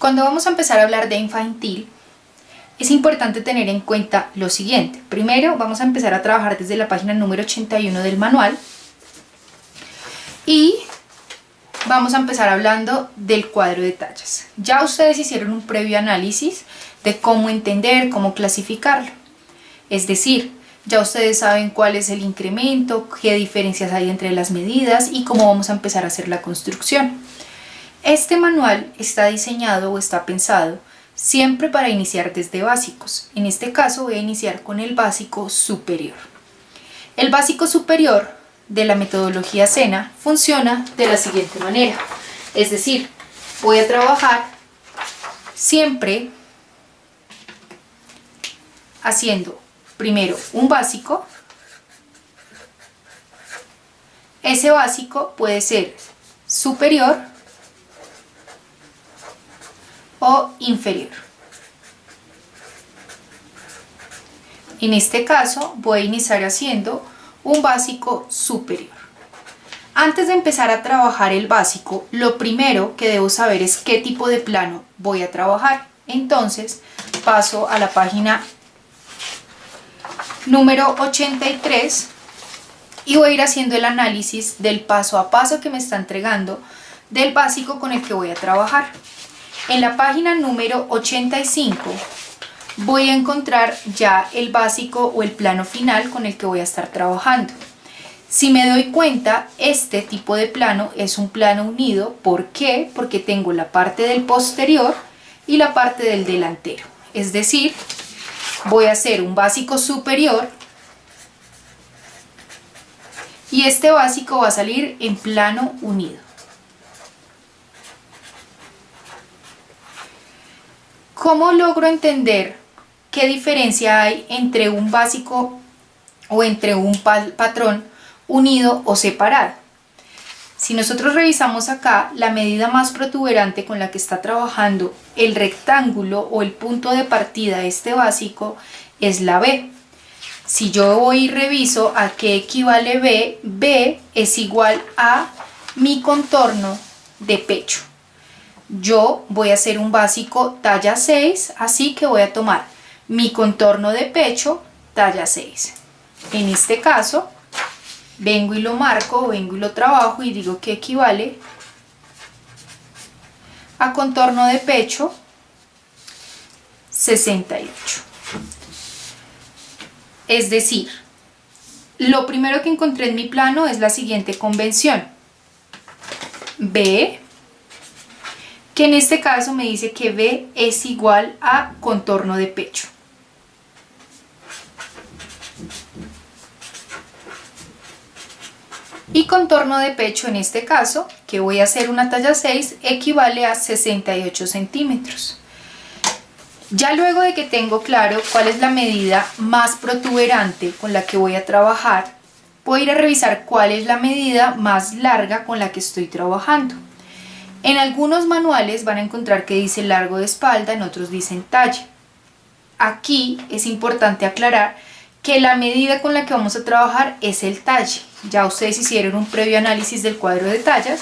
Cuando vamos a empezar a hablar de infantil, es importante tener en cuenta lo siguiente. Primero vamos a empezar a trabajar desde la página número 81 del manual y vamos a empezar hablando del cuadro de tallas. Ya ustedes hicieron un previo análisis de cómo entender, cómo clasificarlo. Es decir, ya ustedes saben cuál es el incremento, qué diferencias hay entre las medidas y cómo vamos a empezar a hacer la construcción. Este manual está diseñado o está pensado siempre para iniciar desde básicos. En este caso voy a iniciar con el básico superior. El básico superior de la metodología SENA funciona de la siguiente manera. Es decir, voy a trabajar siempre haciendo primero un básico. Ese básico puede ser superior o inferior. En este caso voy a iniciar haciendo un básico superior. Antes de empezar a trabajar el básico, lo primero que debo saber es qué tipo de plano voy a trabajar. Entonces paso a la página número 83 y voy a ir haciendo el análisis del paso a paso que me está entregando del básico con el que voy a trabajar. En la página número 85 voy a encontrar ya el básico o el plano final con el que voy a estar trabajando. Si me doy cuenta, este tipo de plano es un plano unido. ¿Por qué? Porque tengo la parte del posterior y la parte del delantero. Es decir, voy a hacer un básico superior y este básico va a salir en plano unido. ¿Cómo logro entender qué diferencia hay entre un básico o entre un patrón unido o separado? Si nosotros revisamos acá, la medida más protuberante con la que está trabajando el rectángulo o el punto de partida de este básico es la B. Si yo voy y reviso a qué equivale B, B es igual a mi contorno de pecho. Yo voy a hacer un básico talla 6, así que voy a tomar mi contorno de pecho talla 6. En este caso, vengo y lo marco, vengo y lo trabajo y digo que equivale a contorno de pecho 68. Es decir, lo primero que encontré en mi plano es la siguiente convención. B, que en este caso me dice que B es igual a contorno de pecho. Y contorno de pecho en este caso, que voy a hacer una talla 6, equivale a 68 centímetros. Ya luego de que tengo claro cuál es la medida más protuberante con la que voy a trabajar, voy a ir a revisar cuál es la medida más larga con la que estoy trabajando. En algunos manuales van a encontrar que dice largo de espalda, en otros dicen talle. Aquí es importante aclarar que la medida con la que vamos a trabajar es el talle. Ya ustedes hicieron un previo análisis del cuadro de tallas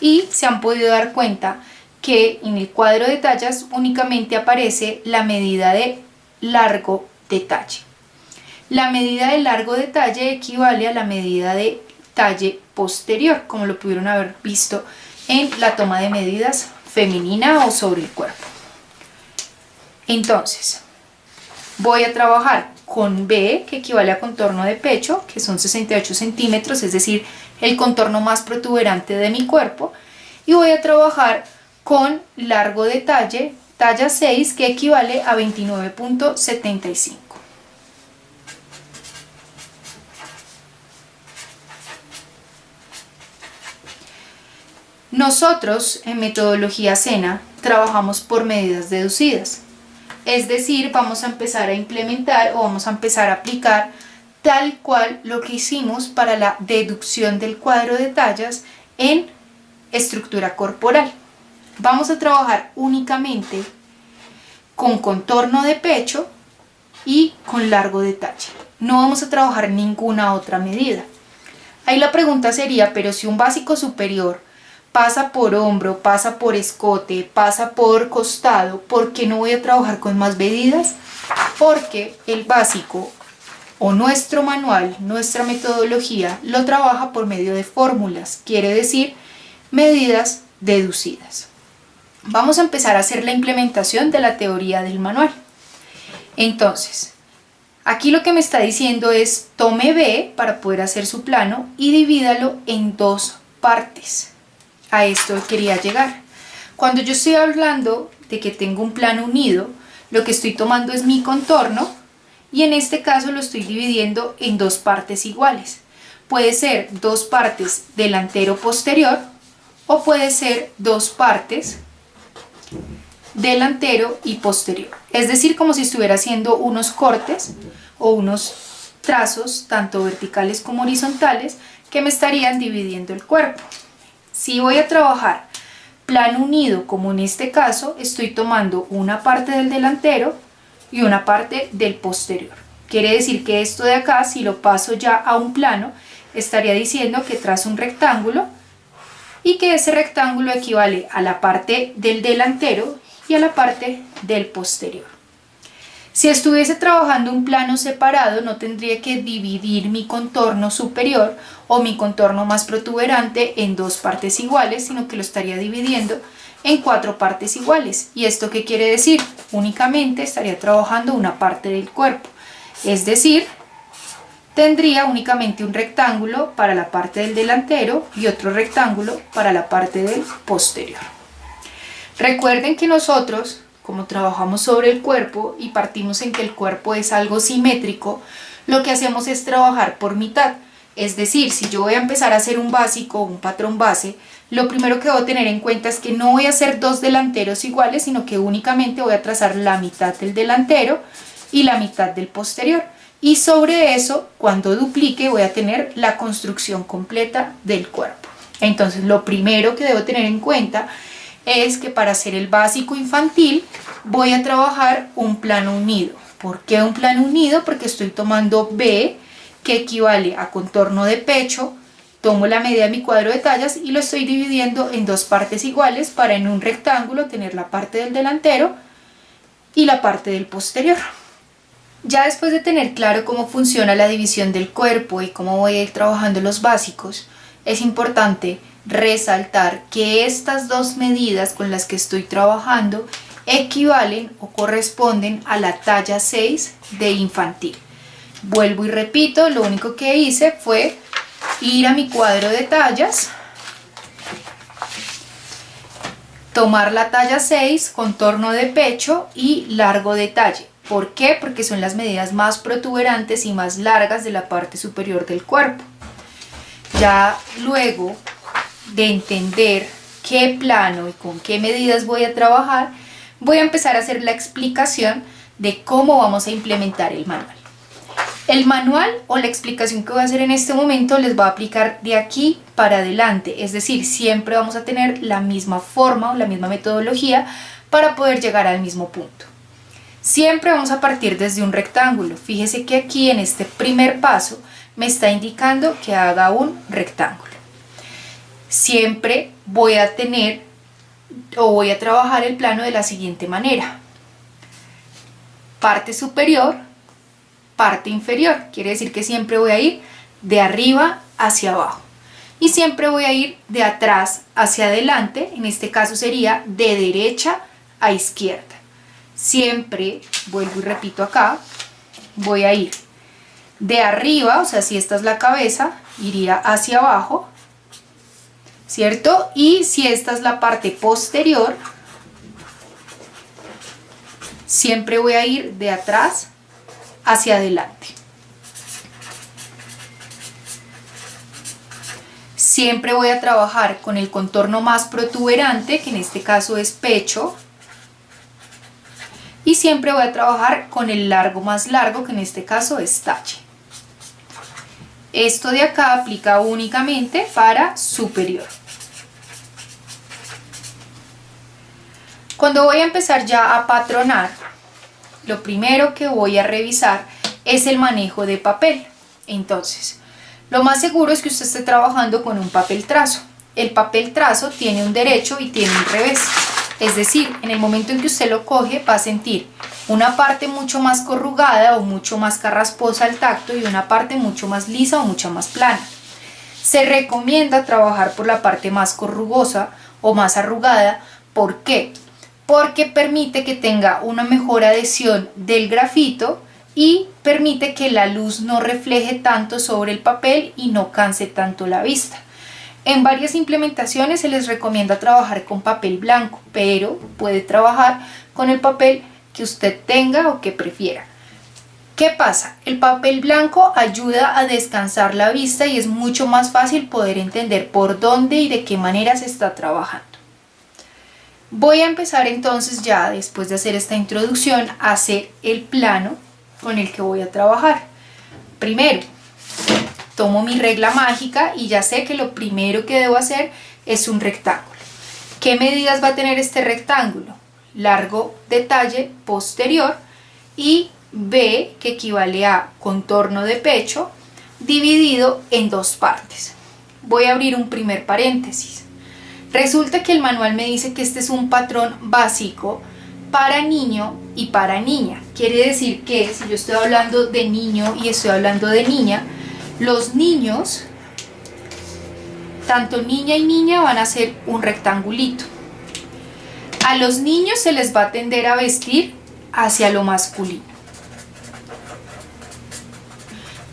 y se han podido dar cuenta que en el cuadro de tallas únicamente aparece la medida de largo de talle. La medida de largo de talle equivale a la medida de talle posterior, como lo pudieron haber visto en la toma de medidas femenina o sobre el cuerpo. Entonces, voy a trabajar con B, que equivale a contorno de pecho, que son 68 centímetros, es decir, el contorno más protuberante de mi cuerpo, y voy a trabajar con largo de talle, talla 6, que equivale a 29.75. Nosotros en metodología SENA trabajamos por medidas deducidas, es decir, vamos a empezar a implementar o vamos a empezar a aplicar tal cual lo que hicimos para la deducción del cuadro de tallas en estructura corporal. Vamos a trabajar únicamente con contorno de pecho y con largo de talle. No vamos a trabajar ninguna otra medida. Ahí la pregunta sería, pero si un básico superior pasa por hombro, pasa por escote, pasa por costado, ¿por qué no voy a trabajar con más medidas? Porque el básico o nuestro manual, nuestra metodología, lo trabaja por medio de fórmulas, quiere decir medidas deducidas. Vamos a empezar a hacer la implementación de la teoría del manual. Entonces, aquí lo que me está diciendo es tome B para poder hacer su plano y divídalo en dos partes. A esto quería llegar. Cuando yo estoy hablando de que tengo un plano unido, lo que estoy tomando es mi contorno y en este caso lo estoy dividiendo en dos partes iguales. Puede ser dos partes delantero-posterior o puede ser dos partes delantero y posterior. Es decir, como si estuviera haciendo unos cortes o unos trazos, tanto verticales como horizontales, que me estarían dividiendo el cuerpo. Si voy a trabajar plano unido, como en este caso, estoy tomando una parte del delantero y una parte del posterior. Quiere decir que esto de acá, si lo paso ya a un plano, estaría diciendo que trazo un rectángulo y que ese rectángulo equivale a la parte del delantero y a la parte del posterior. Si estuviese trabajando un plano separado, no tendría que dividir mi contorno superior o mi contorno más protuberante en dos partes iguales, sino que lo estaría dividiendo en cuatro partes iguales. ¿Y esto qué quiere decir? Únicamente estaría trabajando una parte del cuerpo, es decir, tendría únicamente un rectángulo para la parte del delantero y otro rectángulo para la parte del posterior. Recuerden que nosotros, como trabajamos sobre el cuerpo y partimos en que el cuerpo es algo simétrico, lo que hacemos es trabajar por mitad. Es decir, si yo voy a empezar a hacer un básico o un patrón base, lo primero que debo tener en cuenta es que no voy a hacer dos delanteros iguales, sino que únicamente voy a trazar la mitad del delantero y la mitad del posterior. Y sobre eso, cuando duplique, voy a tener la construcción completa del cuerpo. Entonces, lo primero que debo tener en cuenta es que para hacer el básico infantil voy a trabajar un plano unido. ¿Por qué un plano unido? Porque estoy tomando B, que equivale a contorno de pecho, tomo la medida de mi cuadro de tallas y lo estoy dividiendo en dos partes iguales para en un rectángulo tener la parte del delantero y la parte del posterior. Ya después de tener claro cómo funciona la división del cuerpo y cómo voy a ir trabajando los básicos, es importante resaltar que estas dos medidas con las que estoy trabajando equivalen o corresponden a la talla 6 de infantil. Vuelvo y repito, lo único que hice fue ir a mi cuadro de tallas, tomar la talla 6, contorno de pecho y largo de talle. ¿Por qué? Porque son las medidas más protuberantes y más largas de la parte superior del cuerpo. Ya luego de entender qué plano y con qué medidas voy a trabajar, voy a empezar a hacer la explicación de cómo vamos a implementar el manual. El manual o la explicación que voy a hacer en este momento les va a aplicar de aquí para adelante, es decir, siempre vamos a tener la misma forma o la misma metodología para poder llegar al mismo punto. Siempre vamos a partir desde un rectángulo. Fíjese que aquí en este primer paso me está indicando que haga un rectángulo. Siempre voy a tener o voy a trabajar el plano de la siguiente manera. Parte superior, parte inferior. Quiere decir que siempre voy a ir de arriba hacia abajo. Y siempre voy a ir de atrás hacia adelante. En este caso sería de derecha a izquierda. Siempre, vuelvo y repito acá, voy a ir de arriba, o sea, si esta es la cabeza, iría hacia abajo, ¿cierto? Y si esta es la parte posterior, siempre voy a ir de atrás hacia adelante. Siempre voy a trabajar con el contorno más protuberante, que en este caso es pecho. Y siempre voy a trabajar con el largo más largo, que en este caso es talle. Esto de acá aplica únicamente para superior. Cuando voy a empezar ya a patronar, lo primero que voy a revisar es el manejo de papel. Entonces, lo más seguro es que usted esté trabajando con un papel trazo. el papel trazo tiene un derecho y tiene un revés. Es decir, en el momento en que usted lo coge va a sentir una parte mucho más corrugada o mucho más carrasposa al tacto y una parte mucho más lisa o mucho más plana. Se recomienda trabajar por la parte más corrugosa o más arrugada. ¿Por qué? Porque permite que tenga una mejor adhesión del grafito y permite que la luz no refleje tanto sobre el papel y no canse tanto la vista. En varias implementaciones se les recomienda trabajar con papel blanco, pero puede trabajar con el papel que usted tenga o que prefiera. ¿Qué pasa? El papel blanco ayuda a descansar la vista y es mucho más fácil poder entender por dónde y de qué manera se está trabajando. Voy a empezar entonces ya, después de hacer esta introducción, a hacer el plano con el que voy a trabajar. Primero, tomo mi regla mágica y ya sé que lo primero que debo hacer es un rectángulo. ¿Qué medidas va a tener este rectángulo? Largo de talle posterior y B, que equivale a contorno de pecho, dividido en dos partes. Voy a abrir un primer paréntesis. Resulta que el manual me dice que este es un patrón básico para niño y para niña. Quiere decir que si yo estoy hablando de niño y estoy hablando de niña, los niños, tanto niña y niña, van a hacer un rectangulito. A los niños se les va a tender a vestir hacia lo masculino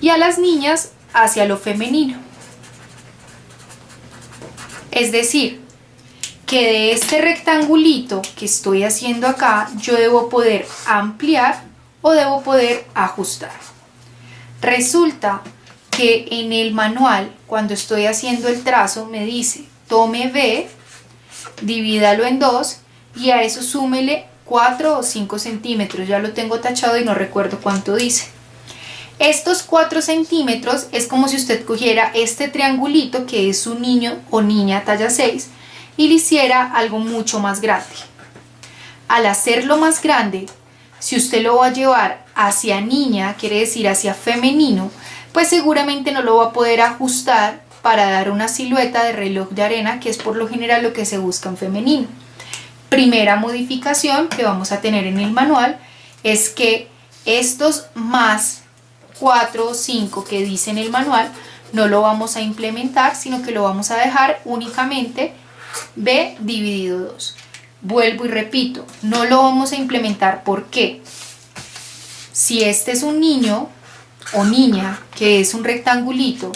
y a las niñas hacia lo femenino. Es decir, que de este rectangulito que estoy haciendo acá, yo debo poder ampliar o debo poder ajustar. Resulta que en el manual, cuando estoy haciendo el trazo, me dice, tome B, divídalo en 2 y a eso súmele 4 o 5 centímetros. Ya lo tengo tachado y no recuerdo cuánto dice. Estos 4 centímetros es como si usted cogiera este triangulito que es un niño o niña talla 6 y le hiciera algo mucho más grande. Al hacerlo más grande, si usted lo va a llevar hacia niña, quiere decir hacia femenino, pues seguramente no lo va a poder ajustar para dar una silueta de reloj de arena, que es por lo general lo que se busca en femenino. Primera modificación que vamos a tener en el manual es que estos más 4 o 5 que dice en el manual no lo vamos a implementar, sino que lo vamos a dejar únicamente B dividido 2. Vuelvo y repito, no lo vamos a implementar. ¿Por qué? Si este es un niño o niña que es un rectangulito,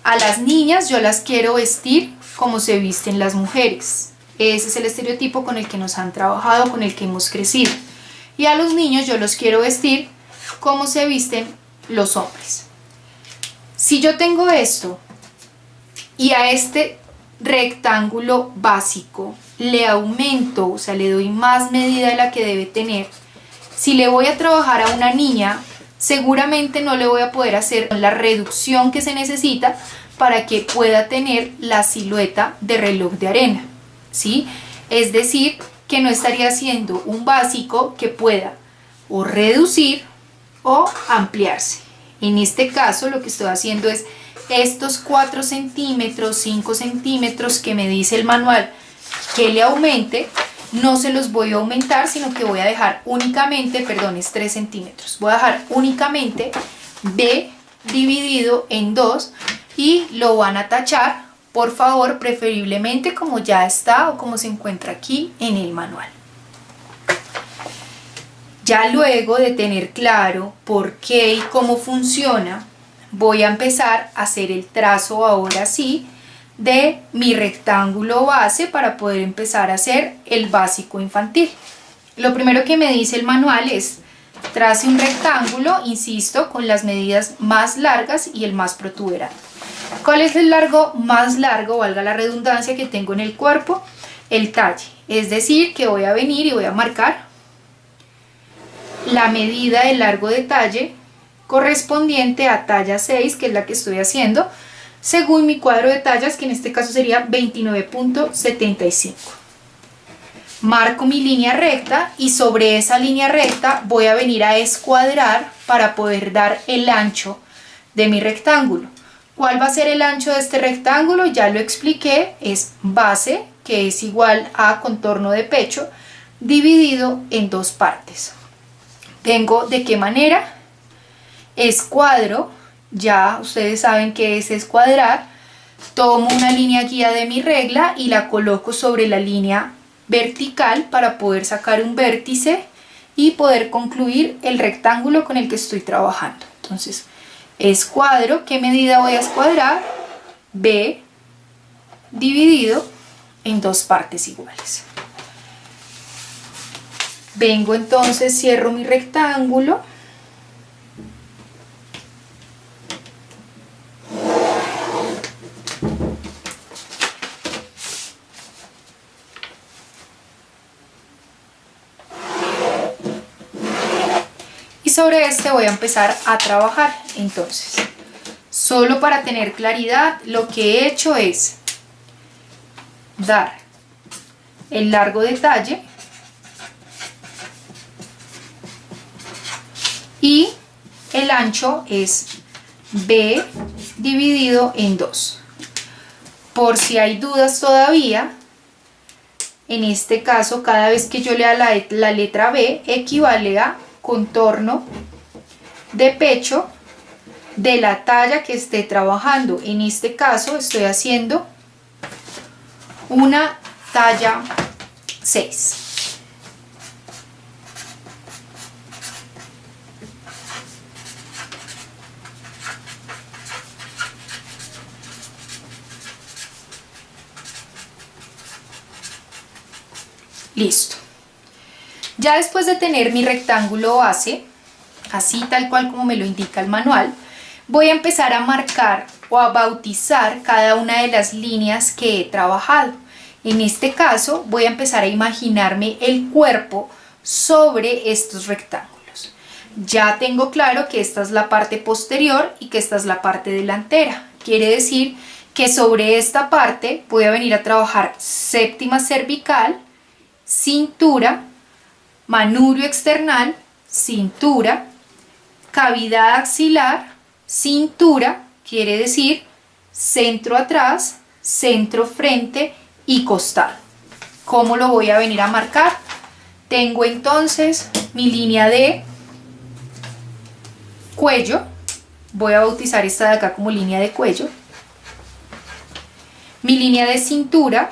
a las niñas yo las quiero vestir como se visten las mujeres. Ese es el estereotipo con el que nos han trabajado, con el que hemos crecido. Y a los niños yo los quiero vestir como se visten los hombres. Si yo tengo esto y a este rectángulo básico le aumento, o sea, le doy más medida de la que debe tener, si le voy a trabajar a una niña, seguramente no le voy a poder hacer la reducción que se necesita para que pueda tener la silueta de reloj de arena, ¿sí? Es decir, que no estaría haciendo un básico que pueda o reducir o ampliarse. En este caso lo que estoy haciendo es estos 4 centímetros, 5 centímetros que me dice el manual que le aumente, no se los voy a aumentar, sino que voy a dejar únicamente, perdón, es 3 centímetros, voy a dejar únicamente B dividido en 2 y lo van a tachar, por favor, preferiblemente como ya está o como se encuentra aquí en el manual. Ya luego de tener claro por qué y cómo funciona, voy a empezar a hacer el trazo ahora sí de mi rectángulo base para poder empezar a hacer el básico infantil. Lo primero que me dice el manual es trace un rectángulo, insisto, con las medidas más largas y el más protuberante. ¿Cuál es el largo más largo, valga la redundancia, que tengo en el cuerpo? El talle. Es decir, que voy a venir y voy a marcar la medida de largo de talle correspondiente a talla 6, que es la que estoy haciendo, según mi cuadro de tallas, que en este caso sería 29.75. Marco mi línea recta y sobre esa línea recta voy a venir a escuadrar para poder dar el ancho de mi rectángulo. ¿Cuál va a ser el ancho de este rectángulo? Ya lo expliqué, es base, que es igual a contorno de pecho, dividido en dos partes. Tengo de qué manera, escuadro, ya ustedes saben que es escuadrar, tomo una línea guía de mi regla y la coloco sobre la línea vertical para poder sacar un vértice y poder concluir el rectángulo con el que estoy trabajando. Entonces, escuadro, ¿qué medida voy a escuadrar? B dividido en dos partes iguales. Vengo entonces, cierro mi rectángulo. Y sobre este voy a empezar a trabajar. Entonces, solo para tener claridad, lo que he hecho es dar el largo de talle y el ancho es B dividido en 2. Por si hay dudas todavía, en este caso cada vez que yo lea la letra B equivale a contorno de pecho de la talla que esté trabajando. En este caso estoy haciendo una talla 6. Listo. Ya después de tener mi rectángulo base, así tal cual como me lo indica el manual, voy a empezar a marcar o a bautizar cada una de las líneas que he trabajado. En este caso voy a empezar a imaginarme el cuerpo sobre estos rectángulos. Ya tengo claro que esta es la parte posterior y que esta es la parte delantera. Quiere decir que sobre esta parte voy a venir a trabajar séptima cervical, cintura, manubrio external, cintura, cavidad axilar, cintura, quiere decir centro atrás, centro frente y costado. ¿Cómo lo voy a venir a marcar? Tengo entonces mi línea de cuello, voy a bautizar esta de acá como línea de cuello, mi línea de cintura,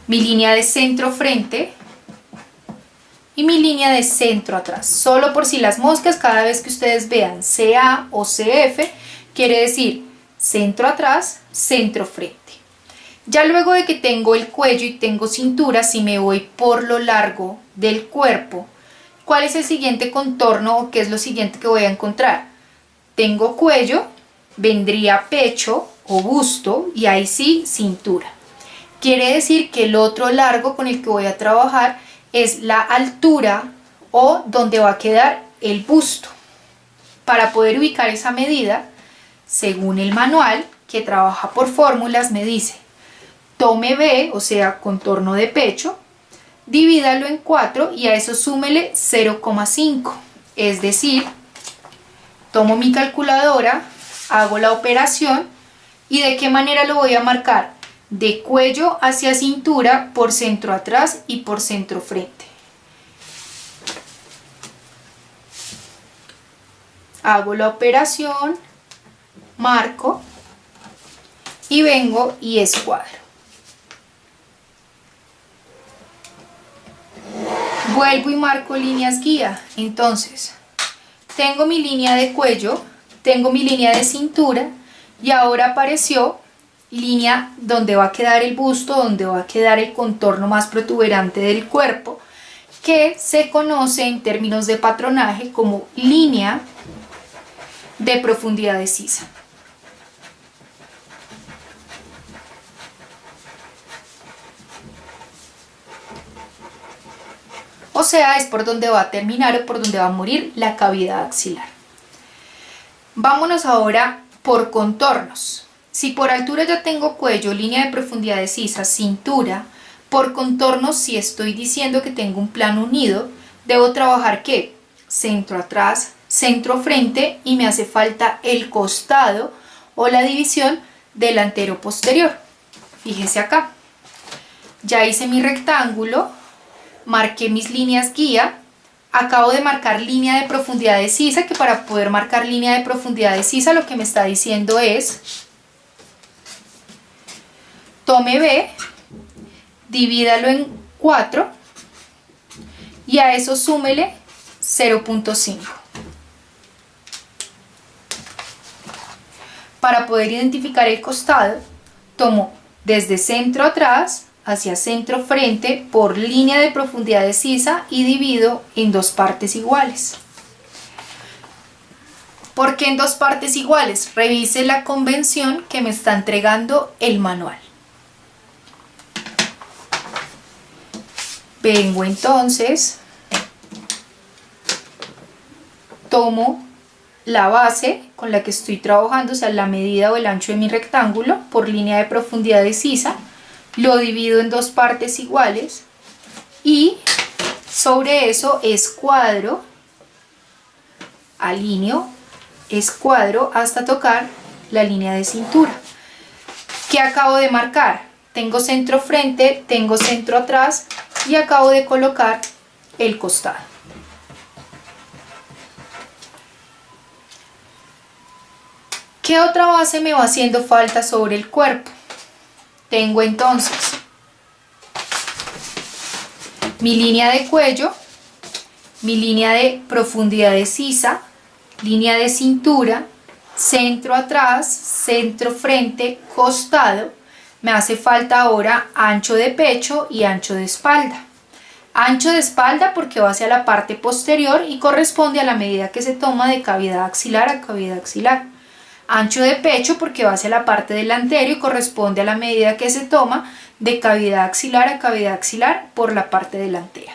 mi línea de centro frente y mi línea de centro atrás. Solo por si las moscas, cada vez que ustedes vean CA o CF, quiere decir centro atrás, centro frente. Ya luego de que tengo el cuello y tengo cintura, si me voy por lo largo del cuerpo, ¿cuál es el siguiente contorno o qué es lo siguiente que voy a encontrar? Tengo cuello, vendría pecho o busto y ahí sí cintura. Quiere decir que el otro largo con el que voy a trabajar es la altura o donde va a quedar el busto. Para poder ubicar esa medida, según el manual que trabaja por fórmulas, me dice tome B, o sea contorno de pecho, divídalo en 4 y a eso súmele 0,5. Es decir, tomo mi calculadora, hago la operación y ¿de qué manera lo voy a marcar? De cuello hacia cintura por centro atrás y por centro frente. Hago la operación, marco y vengo y escuadro. Vuelvo y marco líneas guía. Entonces, tengo mi línea de cuello, tengo mi línea de cintura y ahora apareció línea donde va a quedar el busto, donde va a quedar el contorno más protuberante del cuerpo, que se conoce en términos de patronaje como línea de profundidad de sisa. O sea, es por donde va a terminar o por donde va a morir la cavidad axilar. Vámonos ahora por contornos. Si por altura ya tengo cuello, línea de profundidad de sisa, cintura, por contornos, si estoy diciendo que tengo un plano unido, debo trabajar ¿qué? Centro atrás, centro frente y me hace falta el costado o la división delantero posterior. Fíjese acá, ya hice mi rectángulo, marqué mis líneas guía, acabo de marcar línea de profundidad de sisa, que para poder marcar línea de profundidad de sisa lo que me está diciendo es: tome B, divídalo en 4 y a eso súmele 0.5. Para poder identificar el costado, tomo desde centro atrás hacia centro frente por línea de profundidad de sisa y divido en dos partes iguales. ¿Por qué en dos partes iguales? Revise la convención que me está entregando el manual. Vengo entonces, tomo la base con la que estoy trabajando, o sea, la medida o el ancho de mi rectángulo por línea de profundidad de sisa, lo divido en dos partes iguales y sobre eso escuadro, alineo, escuadro hasta tocar la línea de cintura. ¿Qué acabo de marcar? Tengo centro frente, tengo centro atrás y acabo de colocar el costado. ¿Qué otra base me va haciendo falta sobre el cuerpo? Tengo entonces mi línea de cuello, mi línea de profundidad de sisa, línea de cintura, centro atrás, centro frente, costado. Me hace falta ahora ancho de pecho y ancho de espalda. Ancho de espalda porque va hacia la parte posterior y corresponde a la medida que se toma de cavidad axilar a cavidad axilar. Ancho de pecho porque va hacia la parte delantera y corresponde a la medida que se toma de cavidad axilar a cavidad axilar por la parte delantera.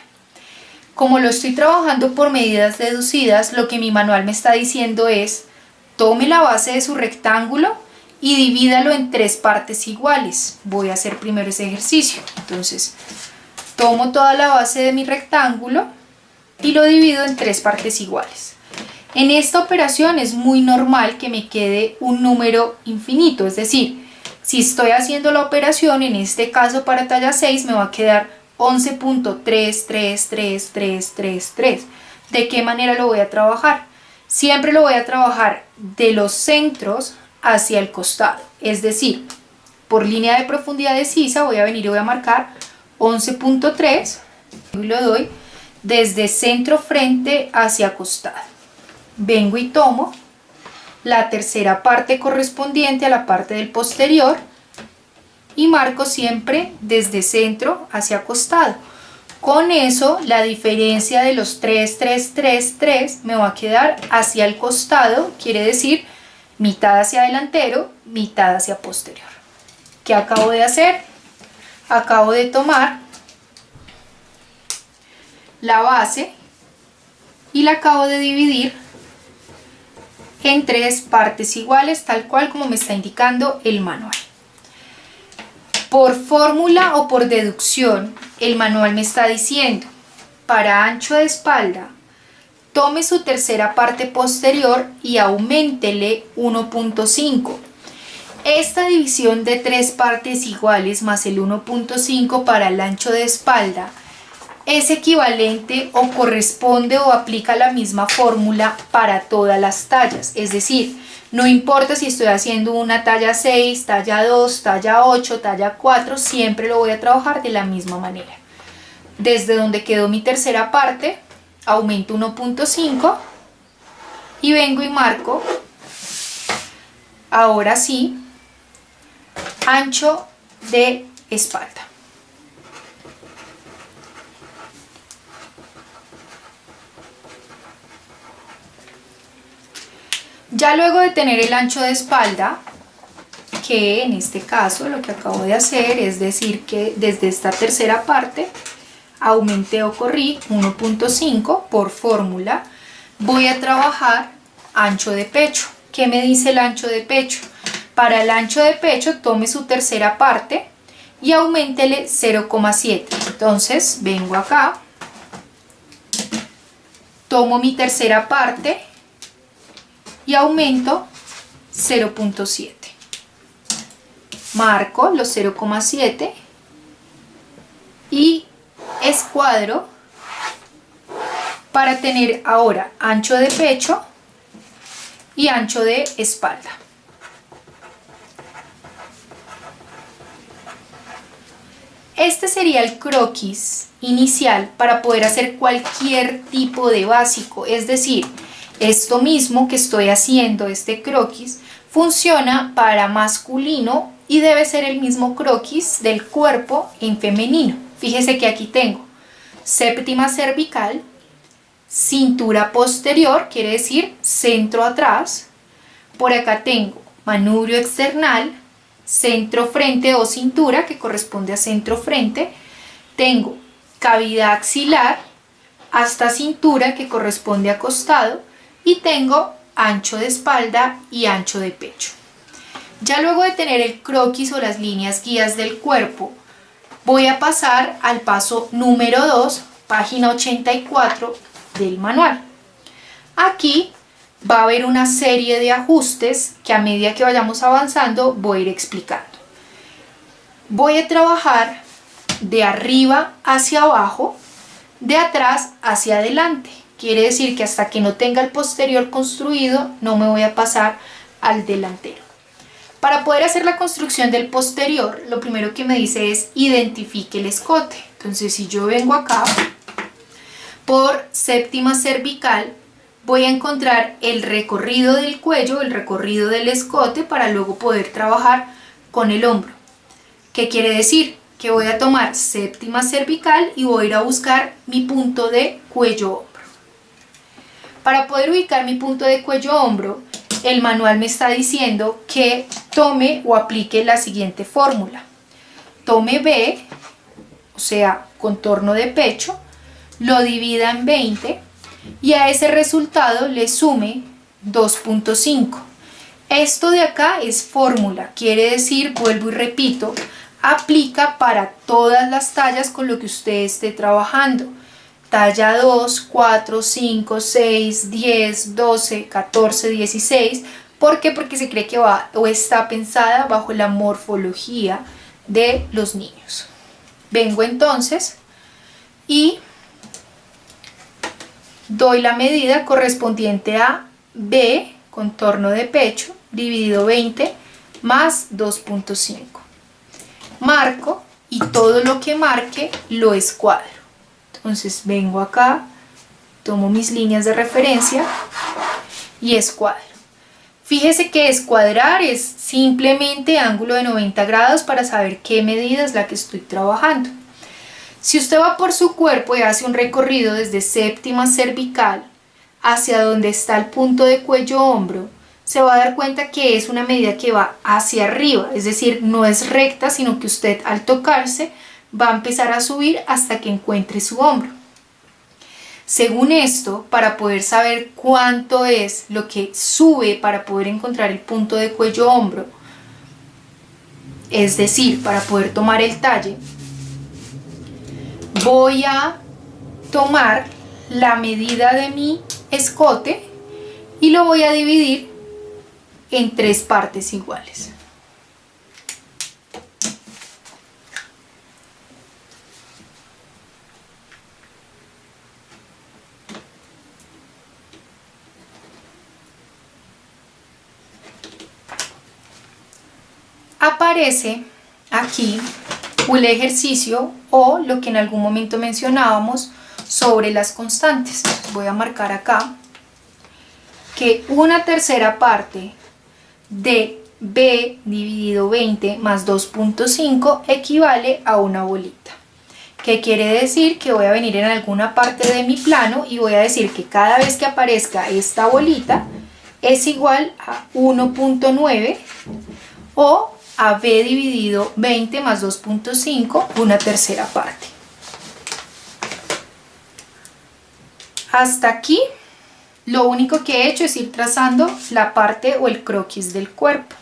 Como lo estoy trabajando por medidas deducidas, lo que mi manual me está diciendo es: tome la base de su rectángulo y divídalo en tres partes iguales. Voy a hacer primero ese ejercicio. Entonces, tomo toda la base de mi rectángulo y lo divido en tres partes iguales. En esta operación es muy normal que me quede un número infinito, es decir, si estoy haciendo la operación, en este caso para talla 6, me va a quedar 11.33333. ¿De qué manera lo voy a trabajar? Siempre lo voy a trabajar de los centros hacia el costado, es decir, por línea de profundidad de sisa voy a venir y voy a marcar 11.3 y lo doy desde centro frente hacia costado. Vengo y tomo la tercera parte correspondiente a la parte del posterior y marco siempre desde centro hacia costado. Con eso la diferencia de los 3, 3, 3, 3 me va a quedar hacia el costado, quiere decir mitad hacia delantero, mitad hacia posterior. ¿Qué acabo de hacer? Acabo de tomar la base y la acabo de dividir en tres partes iguales, tal cual como me está indicando el manual. Por fórmula o por deducción, el manual me está diciendo: para ancho de espalda, tome su tercera parte posterior y auméntele 1.5. Esta división de tres partes iguales más el 1.5 para el ancho de espalda es equivalente o corresponde o aplica la misma fórmula para todas las tallas. Es decir, no importa si estoy haciendo una talla 6, talla 2, talla 8, talla 4, siempre lo voy a trabajar de la misma manera. Desde donde quedó mi tercera parte, aumento 1.5 y vengo y marco, ahora sí, ancho de espalda. Ya luego de tener el ancho de espalda, que en este caso lo que acabo de hacer es decir que desde esta tercera parte aumenté o corrí 1.5 por fórmula, voy a trabajar ancho de pecho. ¿Qué me dice el ancho de pecho? Para el ancho de pecho tome su tercera parte y auméntele 0,7. Entonces vengo acá, tomo mi tercera parte y aumento 0.7. Marco los 0,7 y escuadro para tener ahora ancho de pecho y ancho de espalda. Este sería el croquis inicial para poder hacer cualquier tipo de básico, es decir, esto mismo que estoy haciendo, este croquis, funciona para masculino y debe ser el mismo croquis del cuerpo en femenino. Fíjese que aquí tengo séptima cervical, cintura posterior, quiere decir centro atrás, por acá tengo manubrio external, centro frente o cintura, que corresponde a centro frente, tengo cavidad axilar hasta cintura, que corresponde a costado, y tengo ancho de espalda y ancho de pecho. Ya luego de tener el croquis o las líneas guías del cuerpo, voy a pasar al paso número 2, página 84 del manual. Aquí va a haber una serie de ajustes que a medida que vayamos avanzando voy a ir explicando. Voy a trabajar de arriba hacia abajo, de atrás hacia adelante. Quiere decir que hasta que no tenga el posterior construido no me voy a pasar al delantero. Para poder hacer la construcción del posterior, lo primero que me dice es identifique el escote. Entonces, si yo vengo acá por séptima cervical, voy a encontrar el recorrido del cuello, el recorrido del escote, para luego poder trabajar con el hombro. ¿Qué quiere decir? Que voy a tomar séptima cervical y voy a ir a buscar mi punto de cuello-hombro. Para poder ubicar mi punto de cuello-hombro, el manual me está diciendo que tome o aplique la siguiente fórmula. Tome B, o sea, contorno de pecho, lo divida en 20 y a ese resultado le sume 2.5. Esto de acá es fórmula, quiere decir, vuelvo y repito, aplica para todas las tallas con lo que usted esté trabajando. Talla 2, 4, 5, 6, 10, 12, 14, 16. ¿Por qué? Porque se cree que va o está pensada bajo la morfología de los niños. Vengo entonces y doy la medida correspondiente a B, contorno de pecho, dividido 20 más 2.5. Marco y todo lo que marque lo escuadro. Entonces vengo acá, tomo mis líneas de referencia y escuadro. Fíjese que escuadrar es simplemente ángulo de 90 grados para saber qué medida es la que estoy trabajando. Si usted va por su cuerpo y hace un recorrido desde séptima cervical hacia donde está el punto de cuello-hombro, se va a dar cuenta que es una medida que va hacia arriba, es decir, no es recta, sino que usted al tocarse va a empezar a subir hasta que encuentre su hombro. Según esto, para poder saber cuánto es lo que sube para poder encontrar el punto de cuello-hombro, es decir, para poder tomar el talle, voy a tomar la medida de mi escote y lo voy a dividir en 3 partes iguales. Aparece aquí el ejercicio o lo que en algún momento mencionábamos sobre las constantes. Voy a marcar acá que 1/3 parte de B dividido 20 más 2.5 equivale a una bolita. ¿Qué quiere decir? Que voy a venir en alguna parte de mi plano y voy a decir que cada vez que aparezca esta bolita es igual a 1.9 o a B dividido 20 más 2.5, 1/3 parte. Hasta aquí lo único que he hecho es ir trazando la parte o el croquis del cuerpo.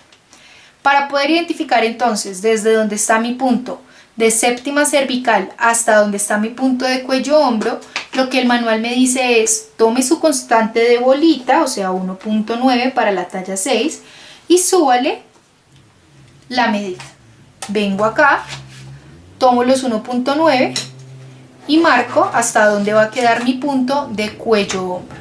Para poder identificar entonces desde donde está mi punto de séptima cervical hasta donde está mi punto de cuello-hombro, lo que el manual me dice es, tome su constante de bolita, o sea 1.9 para la talla 6, y súbale la medida. Vengo acá, tomo los 1.9 y marco hasta dónde va a quedar mi punto de cuello-hombro.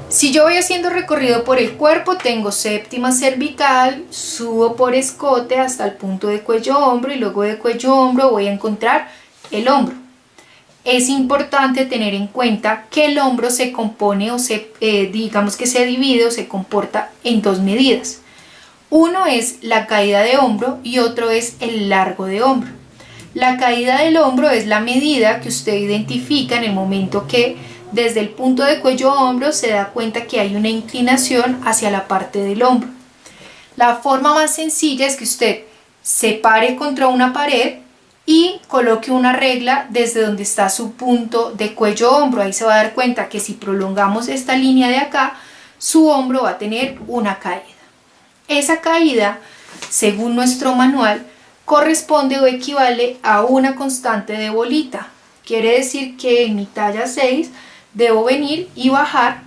Si yo voy haciendo recorrido por el cuerpo, tengo séptima cervical, subo por escote hasta el punto de cuello-hombro y luego de cuello-hombro voy a encontrar el hombro. Es importante tener en cuenta que el hombro se compone o digamos que se divide o se comporta en dos medidas. Uno es la caída de hombro y otro es el largo de hombro. La caída del hombro es la medida que usted identifica en el momento que desde el punto de cuello-hombro se da cuenta que hay una inclinación hacia la parte del hombro. La forma más sencilla es que usted se pare contra una pared y coloque una regla desde donde está su punto de cuello-hombro. Ahí se va a dar cuenta que si prolongamos esta línea de acá, su hombro va a tener una caída. Esa caída, según nuestro manual, corresponde o equivale a una constante de bolita. Quiere decir que en mi talla 6 debo venir y bajar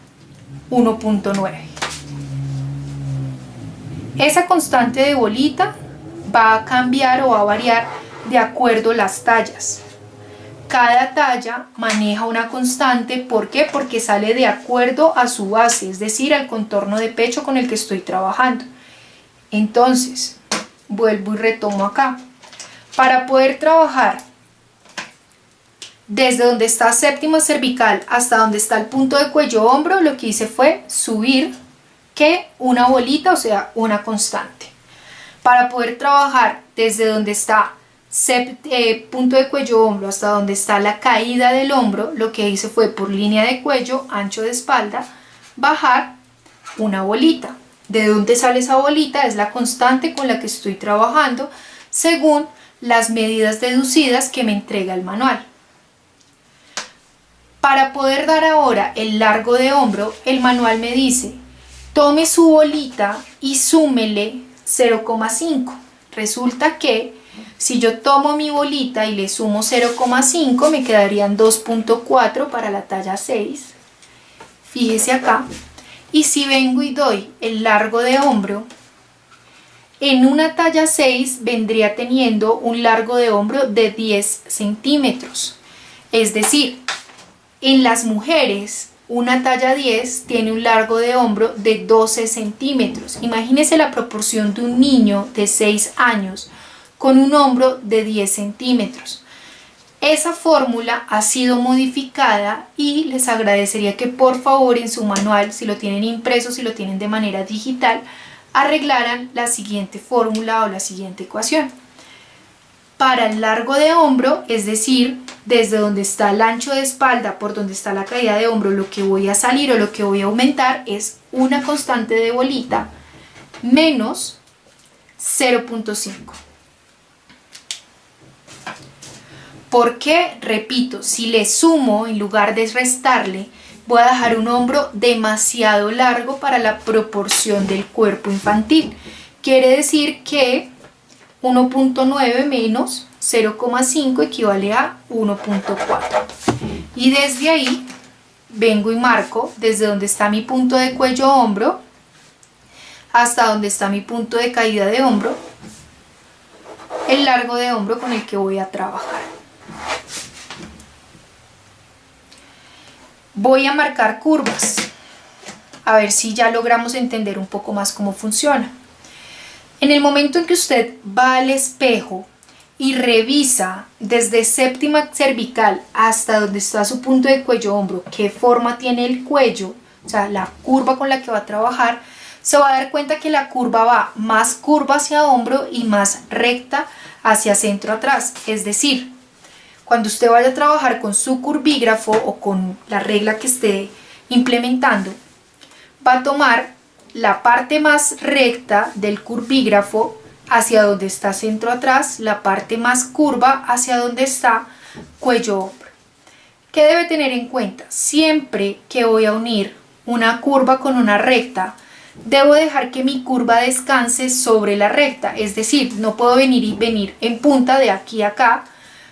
1.9. Esa constante de bolita va a cambiar o va a variar de acuerdo a las tallas. Cada talla maneja una constante, ¿por qué? Porque sale de acuerdo a su base, es decir, al contorno de pecho con el que estoy trabajando. Entonces, vuelvo y retomo acá. Para poder trabajar desde donde está séptima cervical hasta donde está el punto de cuello-hombro, lo que hice fue subir una bolita, o sea, una constante. Para poder trabajar desde donde está punto de cuello-hombro hasta donde está la caída del hombro, lo que hice fue por línea de cuello, ancho de espalda, bajar una bolita. ¿De dónde sale esa bolita? Es la constante con la que estoy trabajando según las medidas deducidas que me entrega el manual. Para poder dar ahora el largo de hombro, el manual me dice, tome su bolita y súmele 0,5. Resulta que si yo tomo mi bolita y le sumo 0,5, me quedarían 2.4 para la talla 6. Fíjese acá. Y si vengo y doy el largo de hombro, en una talla 6 vendría teniendo un largo de hombro de 10 centímetros. Es decir, en las mujeres, una talla 10 tiene un largo de hombro de 12 centímetros. Imagínense la proporción de un niño de 6 años con un hombro de 10 centímetros. Esa fórmula ha sido modificada y les agradecería que por favor en su manual, si lo tienen impreso, si lo tienen de manera digital, arreglaran la siguiente fórmula o la siguiente ecuación. Para el largo de hombro, es decir, desde donde está el ancho de espalda por donde está la caída de hombro, lo que voy a salir o lo que voy a aumentar es una constante de bolita menos 0.5. Porque, repito, si le sumo en lugar de restarle, voy a dejar un hombro demasiado largo para la proporción del cuerpo infantil. Quiere decir que 1.9 menos 0,5 equivale a 1.4. Y desde ahí vengo y marco desde donde está mi punto de cuello-hombro hasta donde está mi punto de caída de hombro, el largo de hombro con el que voy a trabajar. Voy a marcar curvas, a ver si ya logramos entender un poco más cómo funciona. En el momento en que usted va al espejo y revisa desde séptima cervical hasta donde está su punto de cuello-hombro, qué forma tiene el cuello, o sea, la curva con la que va a trabajar, se va a dar cuenta que la curva va más curva hacia hombro y más recta hacia centro atrás. Es decir, cuando usted vaya a trabajar con su curvígrafo o con la regla que esté implementando, va a tomar la parte más recta del curvígrafo hacia donde está centro atrás, la parte más curva hacia donde está cuello-hombro. ¿Qué debe tener en cuenta? Siempre que voy a unir una curva con una recta, debo dejar que mi curva descanse sobre la recta, es decir, no puedo venir en punta de aquí a acá,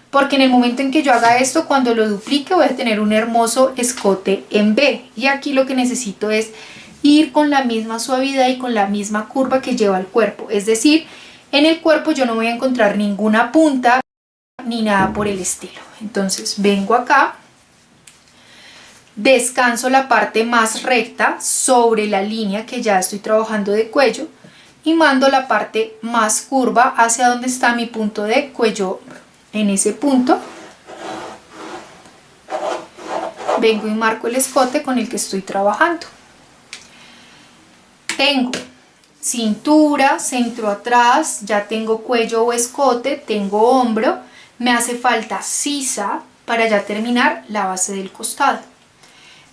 porque en el momento en que yo haga esto, cuando lo duplique voy a tener un hermoso escote en V, y aquí lo que necesito es ir con la misma suavidad y con la misma curva que lleva el cuerpo, es decir, en el cuerpo yo no voy a encontrar ninguna punta ni nada por el estilo. Entonces vengo acá, descanso la parte más recta sobre la línea que ya estoy trabajando de cuello y mando la parte más curva hacia donde está mi punto de cuello. En ese punto vengo y marco el escote con el que estoy trabajando. Tengo cintura, centro atrás, ya tengo cuello o escote, tengo hombro, me hace falta sisa para ya terminar la base del costado.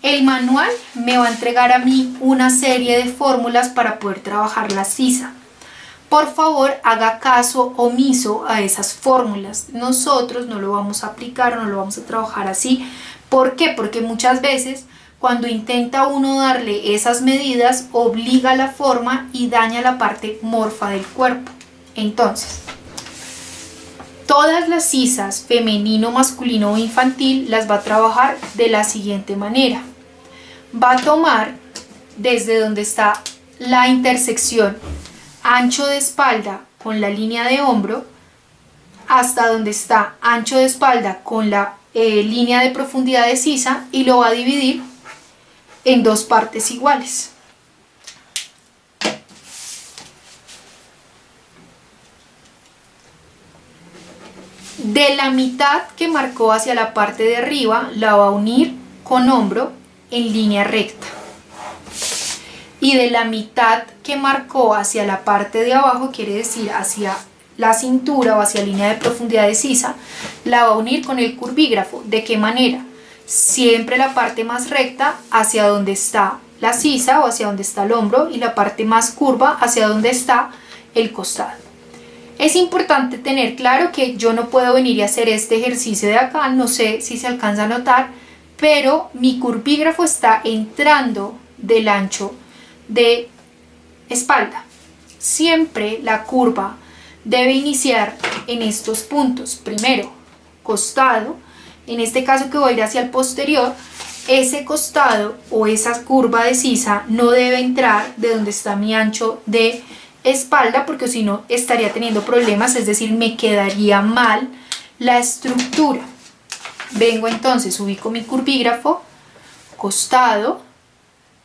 El manual me va a entregar a mí una serie de fórmulas para poder trabajar la sisa. Por favor, haga caso omiso a esas fórmulas. Nosotros no lo vamos a aplicar, no lo vamos a trabajar así. ¿Por qué? Porque muchas veces cuando intenta uno darle esas medidas, obliga la forma y daña la parte morfa del cuerpo. Entonces, todas las sisas, femenino, masculino o infantil, las va a trabajar de la siguiente manera. Va a tomar desde donde está la intersección ancho de espalda con la línea de hombro hasta donde está ancho de espalda con la línea de profundidad de sisa y lo va a dividir en dos partes iguales. De la mitad que marcó hacia la parte de arriba la va a unir con hombro en línea recta. Y de la mitad que marcó hacia la parte de abajo, quiere decir hacia la cintura o hacia la línea de profundidad de sisa, la va a unir con el curvígrafo. ¿De qué manera? Siempre la parte más recta hacia donde está la sisa o hacia donde está el hombro y la parte más curva hacia donde está el costado. Es importante tener claro que yo no puedo venir y hacer este ejercicio de acá, no sé si se alcanza a notar, pero mi curvígrafo está entrando del ancho de espalda. Siempre la curva debe iniciar en estos puntos. Primero, costado, en este caso que voy a ir hacia el posterior, ese costado o esa curva de sisa no debe entrar de donde está mi ancho de espalda, porque si no estaría teniendo problemas, es decir, me quedaría mal la estructura. Vengo entonces, ubico mi curvígrafo, costado,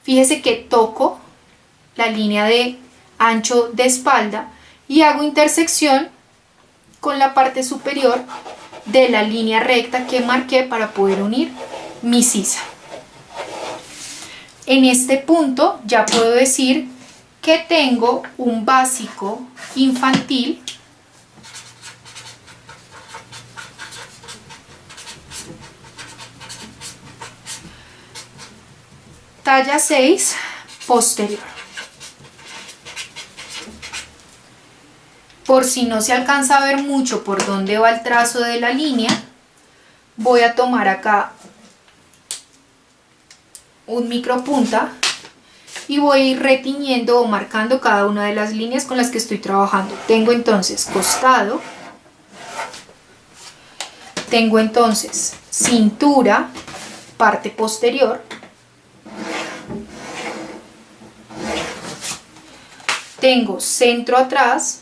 fíjese que toco la línea de ancho de espalda y hago intersección con la parte superior de la línea recta que marqué para poder unir mi sisa. En este punto ya puedo decir que tengo un básico infantil talla 6 posterior. Por si no se alcanza a ver mucho por dónde va el trazo de la línea, voy a tomar acá un micropunta y voy a ir retiñendo o marcando cada una de las líneas con las que estoy trabajando. Tengo entonces costado, tengo entonces cintura, parte posterior, tengo centro atrás,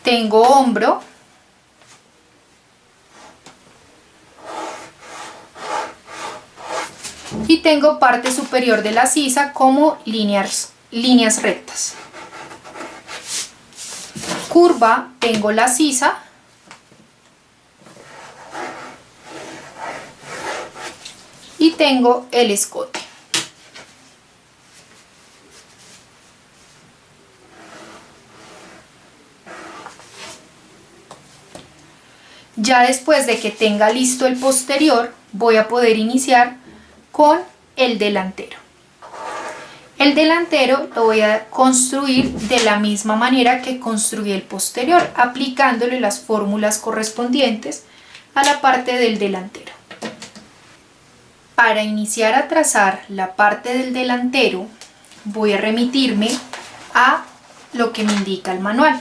tengo hombro, y tengo parte superior de la sisa como líneas rectas. Curva, tengo la sisa, y tengo el escote. Ya después de que tenga listo el posterior, voy a poder iniciar con el delantero. El delantero lo voy a construir de la misma manera que construí el posterior, aplicándole las fórmulas correspondientes a la parte del delantero. Para iniciar a trazar la parte del delantero, voy a remitirme a lo que me indica el manual.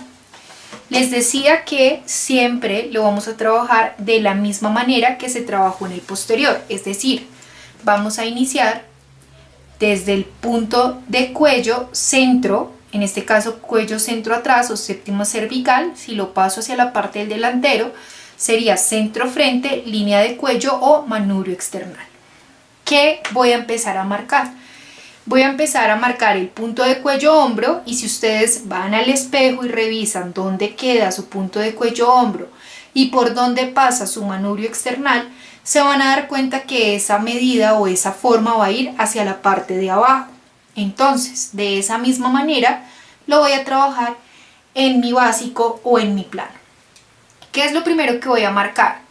Les decía que siempre lo vamos a trabajar de la misma manera que se trabajó en el posterior, es decir, vamos a iniciar desde el punto de cuello centro, en este caso cuello centro atrás o séptimo cervical. Si lo paso hacia la parte del delantero sería centro frente, línea de cuello o manubrio external. ¿Qué voy a empezar a marcar? Voy a empezar a marcar el punto de cuello-hombro, y si ustedes van al espejo y revisan dónde queda su punto de cuello-hombro y por dónde pasa su manubrio external, se van a dar cuenta que esa medida o esa forma va a ir hacia la parte de abajo. Entonces, de esa misma manera, lo voy a trabajar en mi básico o en mi plano. ¿Qué es lo primero que voy a marcar?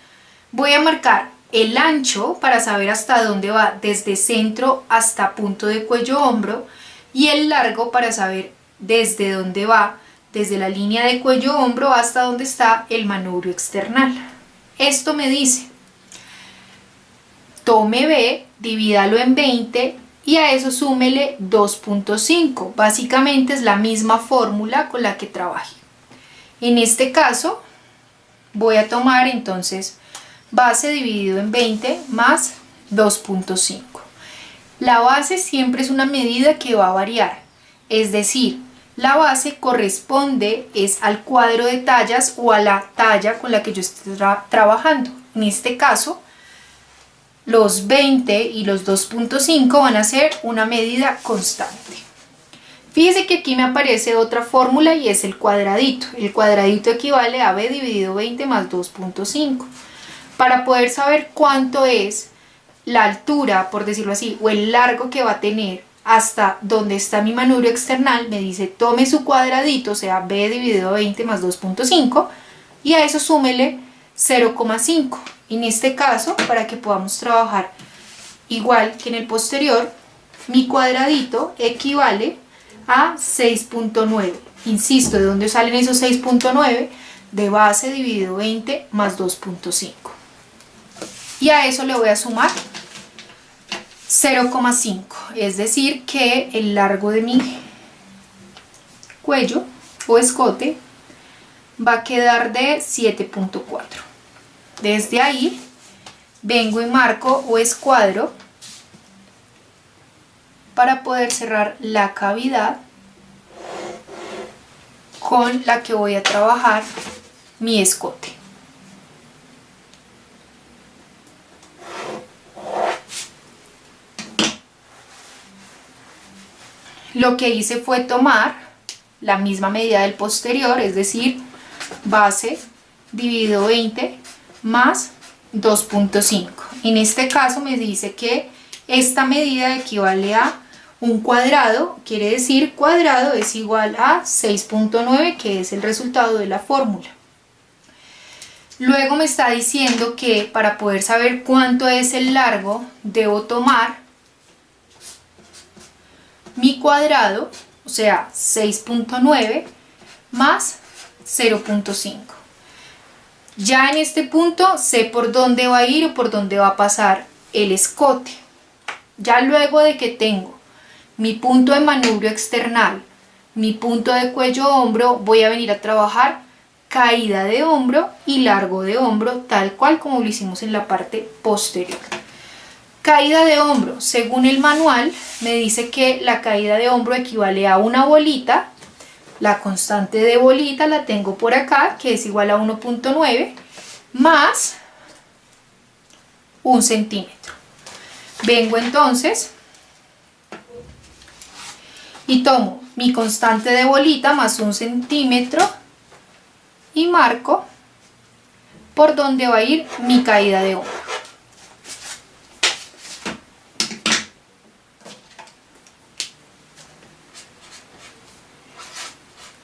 Voy a marcar el ancho para saber hasta dónde va desde centro hasta punto de cuello-hombro, y el largo para saber desde dónde va desde la línea de cuello-hombro hasta donde está el manubrio external. Esto me dice, tome B, divídalo en 20 y a eso súmele 2.5. Básicamente es la misma fórmula con la que trabajé. En este caso voy a tomar entonces base dividido en 20 más 2.5. La base siempre es una medida que va a variar, es decir, la base corresponde es al cuadro de tallas o a la talla con la que yo estoy trabajando. En este caso, los 20 y los 2.5 van a ser una medida constante. Fíjese que aquí me aparece otra fórmula y es el cuadradito. El cuadradito equivale a B dividido 20 más 2.5. Para poder saber cuánto es la altura, por decirlo así, o el largo que va a tener hasta donde está mi manubrio external, me dice tome su cuadradito, o sea, B dividido 20 más 2.5, y a eso súmele 0,5. En este caso, para que podamos trabajar igual que en el posterior, mi cuadradito equivale a 6.9. Insisto, ¿de dónde salen esos 6.9? De base dividido 20 más 2.5. Y a eso le voy a sumar 0,5, es decir que el largo de mi cuello o escote va a quedar de 7.4. Desde ahí vengo y marco o escuadro para poder cerrar la cavidad con la que voy a trabajar mi escote. Lo que hice fue tomar la misma medida del posterior, es decir, base dividido 20 más 2.5. En este caso me dice que esta medida equivale a un cuadrado, quiere decir cuadrado es igual a 6.9, que es el resultado de la fórmula. Luego me está diciendo que para poder saber cuánto es el largo, debo tomar mi cuadrado, o sea 6.9 más 0.5. Ya en este punto sé por dónde va a ir o por dónde va a pasar el escote. Ya luego de que tengo mi punto de manubrio external, mi punto de cuello-hombro, voy a venir a trabajar caída de hombro y largo de hombro, tal cual como lo hicimos en la parte posterior. Caída de hombro, según el manual, me dice que la caída de hombro equivale a una bolita. La constante de bolita la tengo por acá, que es igual a 1.9 más 1 centímetro. Vengo entonces y tomo mi constante de bolita más 1 centímetro y marco por dónde va a ir mi caída de hombro.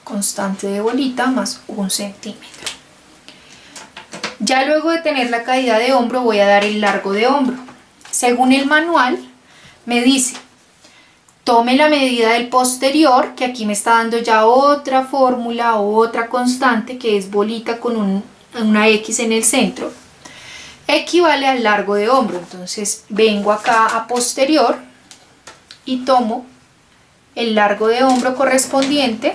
Constante de bolita más 1 centímetro. Ya luego de tener la caída de hombro voy a dar el largo de hombro. Según el manual me dice tome la medida del posterior, que aquí me está dando ya otra fórmula o otra constante que es bolita con una X en el centro, equivale al largo de hombro. Entonces vengo acá a posterior y tomo el largo de hombro correspondiente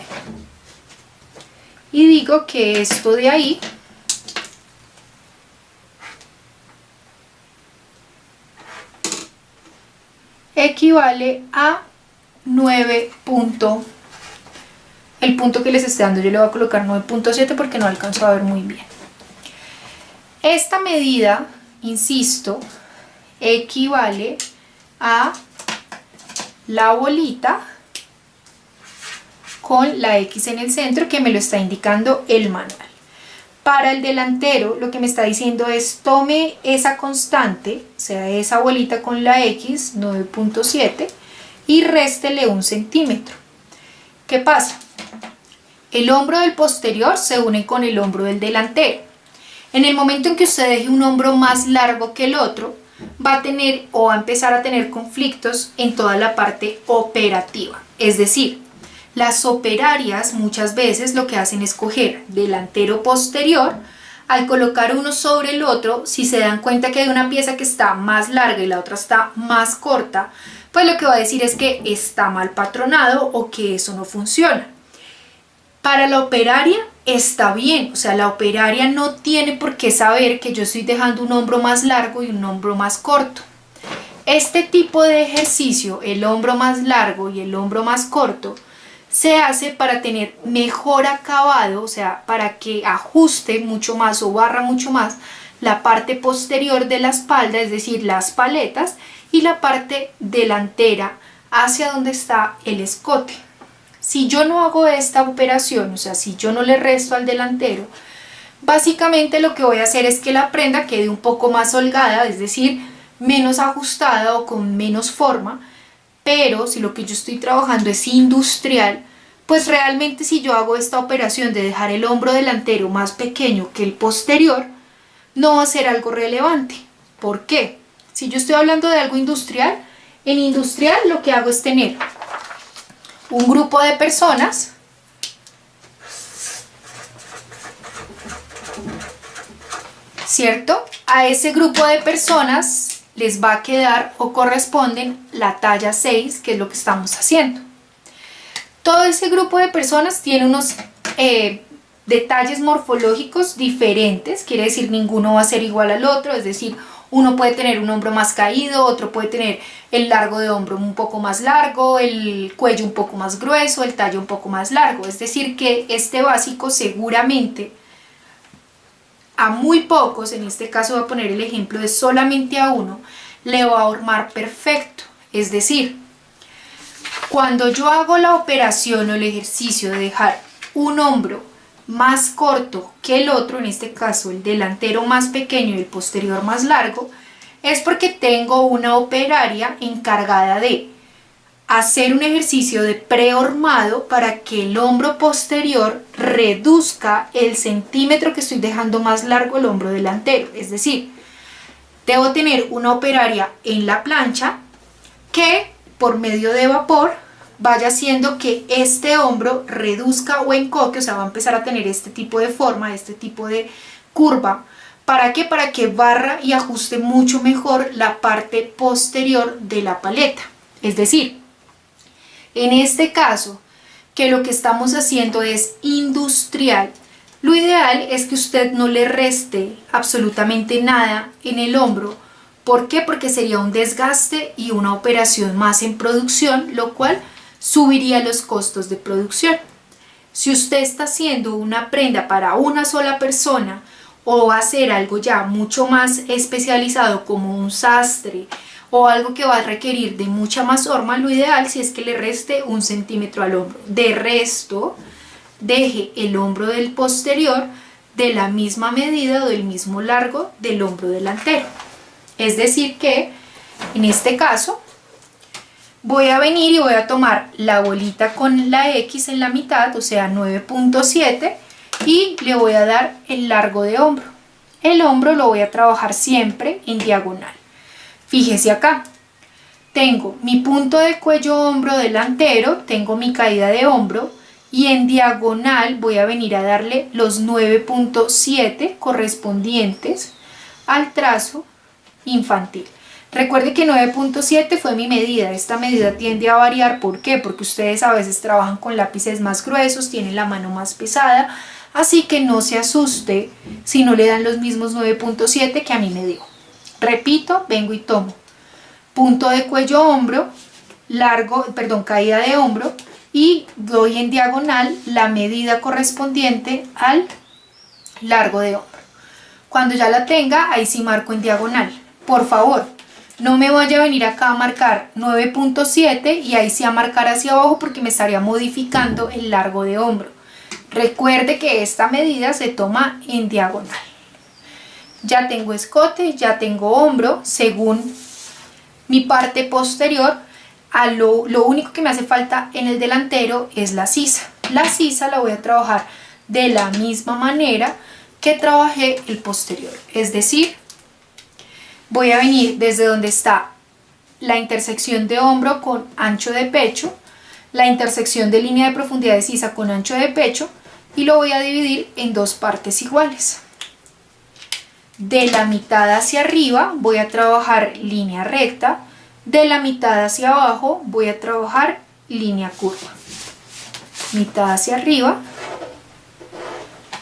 y digo que esto de ahí equivale a 9 punto, el punto que les estoy dando yo le voy a colocar 9.7 porque no alcanzo a ver muy bien. Esta medida, insisto, equivale a la bolita con la X en el centro que me lo está indicando el manual. Para el delantero lo que me está diciendo es tome esa constante, o sea esa bolita con la X, 9.7, y réstele 1 centímetro. ¿Qué pasa? El hombro del posterior se une con el hombro del delantero. En el momento en que usted deje un hombro más largo que el otro, va a tener o va a empezar a tener conflictos en toda la parte operativa. Es decir, las operarias muchas veces lo que hacen es coger delantero posterior, al colocar uno sobre el otro, si se dan cuenta que hay una pieza que está más larga y la otra está más corta, pues lo que va a decir es que está mal patronado o que eso no funciona. Para la operaria está bien, o sea, la operaria no tiene por qué saber que yo estoy dejando un hombro más largo y un hombro más corto. Este tipo de ejercicio, el hombro más largo y el hombro más corto, se hace para tener mejor acabado, o sea, para que ajuste mucho más o barra mucho más la parte posterior de la espalda, es decir, las paletas, y la parte delantera hacia donde está el escote. Si yo no hago esta operación, o sea, si yo no le resto al delantero, básicamente lo que voy a hacer es que la prenda quede un poco más holgada, es decir, menos ajustada o con menos forma. Pero si lo que yo estoy trabajando es industrial, pues realmente si yo hago esta operación de dejar el hombro delantero más pequeño que el posterior, no va a ser algo relevante. ¿Por qué? Si yo estoy hablando de algo industrial, en industrial lo que hago es tener un grupo de personas ¿cierto? A ese grupo de personas les va a quedar o corresponden la talla 6, que es lo que estamos haciendo. Todo ese grupo de personas tiene unos detalles morfológicos diferentes, quiere decir ninguno va a ser igual al otro, es decir, uno puede tener un hombro más caído, otro puede tener el largo de hombro un poco más largo, el cuello un poco más grueso, el tallo un poco más largo, es decir que este básico seguramente a muy pocos, en este caso voy a poner el ejemplo de solamente a uno, le va a hormar perfecto. Es decir, cuando yo hago la operación o el ejercicio de dejar un hombro más corto que el otro, en este caso el delantero más pequeño y el posterior más largo, es porque tengo una operaria encargada de hacer un ejercicio de prehormado para que el hombro posterior reduzca el centímetro que estoy dejando más largo el hombro delantero. Es decir, debo tener una operaria en la plancha que por medio de vapor vaya haciendo que este hombro reduzca o encoque, o sea, va a empezar a tener este tipo de forma, este tipo de curva. ¿Para qué? Para que barra y ajuste mucho mejor la parte posterior de la paleta. Es decir, en este caso, que lo que estamos haciendo es industrial, lo ideal es que usted no le reste absolutamente nada en el hombro. ¿Por qué? Porque sería un desgaste y una operación más en producción, lo cual subiría los costos de producción. Si usted está haciendo una prenda para una sola persona o va a hacer algo ya mucho más especializado como un sastre, o algo que va a requerir de mucha más horma, lo ideal si es que le reste 1 centímetro al hombro. De resto, deje el hombro del posterior de la misma medida o del mismo largo del hombro delantero. Es decir que, en este caso, voy a venir y voy a tomar la bolita con la X en la mitad, o sea 9.7, y le voy a dar el largo de hombro. El hombro lo voy a trabajar siempre en diagonal. Fíjese acá, tengo mi punto de cuello-hombro delantero, tengo mi caída de hombro y en diagonal voy a venir a darle los 9.7 correspondientes al trazo infantil. Recuerde que 9.7 fue mi medida, esta medida tiende a variar, ¿por qué? Porque ustedes a veces trabajan con lápices más gruesos, tienen la mano más pesada, Así que no se asuste si no le dan los mismos 9.7 que a mí me dio. Repito, vengo y tomo punto de cuello hombro, caída de hombro, y doy en diagonal la medida correspondiente al largo de hombro. Cuando ya la tenga, ahí sí marco en diagonal. Por favor, no me vaya a venir acá a marcar 9.7 y ahí sí a marcar hacia abajo porque me estaría modificando el largo de hombro. Recuerde que esta medida se toma en diagonal. Ya tengo escote, ya tengo hombro, según mi parte posterior. Lo único que me hace falta en el delantero es la sisa. La sisa la voy a trabajar de la misma manera que trabajé el posterior. Es decir, voy a venir desde donde está la intersección de hombro con ancho de pecho, la intersección de línea de profundidad de sisa con ancho de pecho, y lo voy a dividir en dos partes iguales. De la mitad hacia arriba voy a trabajar línea recta, de la mitad hacia abajo voy a trabajar línea curva. Mitad hacia arriba,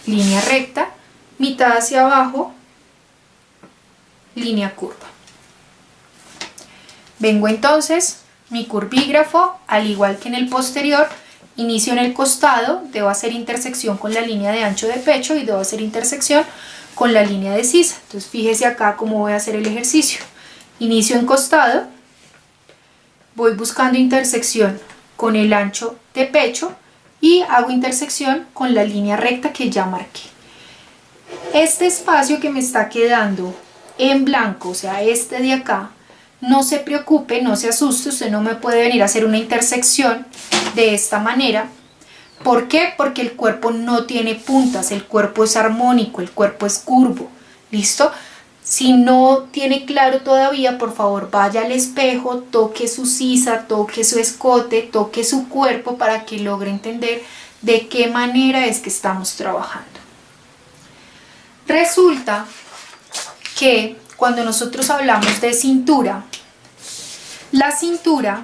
línea recta, mitad hacia abajo, línea curva. Vengo entonces, mi curvígrafo, al igual que en el posterior, inicio en el costado, debo hacer intersección con la línea de ancho de pecho y debo hacer intersección con la línea de sisa. Entonces fíjese acá cómo voy a hacer el ejercicio. Inicio en costado, voy buscando intersección con el ancho de pecho y hago intersección con la línea recta que ya marqué. Este espacio que me está quedando en blanco, o sea, este de acá, no se preocupe, no se asuste, usted no me puede venir a hacer una intersección de esta manera. ¿Por qué? Porque el cuerpo no tiene puntas, el cuerpo es armónico, el cuerpo es curvo. ¿Listo? Si no tiene claro todavía, por favor vaya al espejo, toque su sisa, toque su escote, toque su cuerpo para que logre entender de qué manera es que estamos trabajando. Resulta que cuando nosotros hablamos de cintura, la cintura